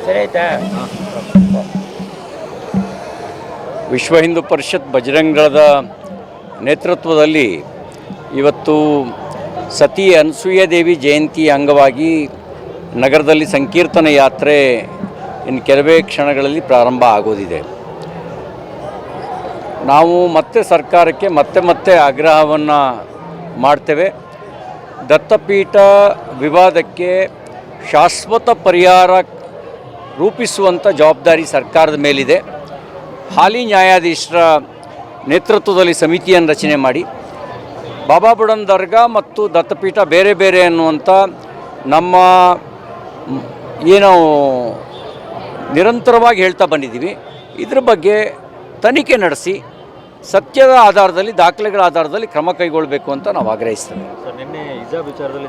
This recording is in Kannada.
ಸರಿ ಆಯ್ತಾ? ವಿಶ್ವ ಹಿಂದೂ ಪರಿಷತ್ ಬಜರಂಗ ದಳದ ನೇತೃತ್ವದಲ್ಲಿ ಇವತ್ತು ಸತಿ ಅನಸೂಯ ದೇವಿ ಜಯಂತಿ ಅಂಗವಾಗಿ ನಗರದಲ್ಲಿ ಸಂಕೀರ್ತನ ಯಾತ್ರೆ ಇನ್ನು ಕೆಲವೇ ಕ್ಷಣಗಳಲ್ಲಿ ಪ್ರಾರಂಭ ಆಗೋದಿದೆ. ನಾವು ಮತ್ತೆ ಸರ್ಕಾರಕ್ಕೆ ಮತ್ತೆ ಆಗ್ರಹವನ್ನು ಮಾಡ್ತೇವೆ. ದತ್ತಪೀಠ ವಿವಾದಕ್ಕೆ ಶಾಶ್ವತ ಪರಿಹಾರ ರೂಪಿಸುವಂಥ ಜವಾಬ್ದಾರಿ ಸರ್ಕಾರದ ಮೇಲಿದೆ. ಹಾಲಿ ನ್ಯಾಯಾಧೀಶರ ನೇತೃತ್ವದಲ್ಲಿ ಸಮಿತಿಯನ್ನು ರಚನೆ ಮಾಡಿ ಬಾಬಾ ಬುಡನ್ ದರ್ಗಾ ಮತ್ತು ದತ್ತಪೀಠ ಬೇರೆ ಬೇರೆ ಅನ್ನುವಂಥ ನಮ್ಮ ಏನೋ ನಿರಂತರವಾಗಿ ಹೇಳ್ತಾ ಬಂದಿದ್ದೀವಿ. ಇದ್ರ ಬಗ್ಗೆ ತನಿಖೆ ನಡೆಸಿ ಸತ್ಯದ ಆಧಾರದಲ್ಲಿ ದಾಖಲೆಗಳ ಆಧಾರದಲ್ಲಿ ಕ್ರಮ ಕೈಗೊಳ್ಳಬೇಕು ಅಂತ ನಾವು ಆಗ್ರಹಿಸ್ತೇವೆ. ನಿನ್ನೆ ಹಿಜಾಬ್ ವಿಚಾರದಲ್ಲಿ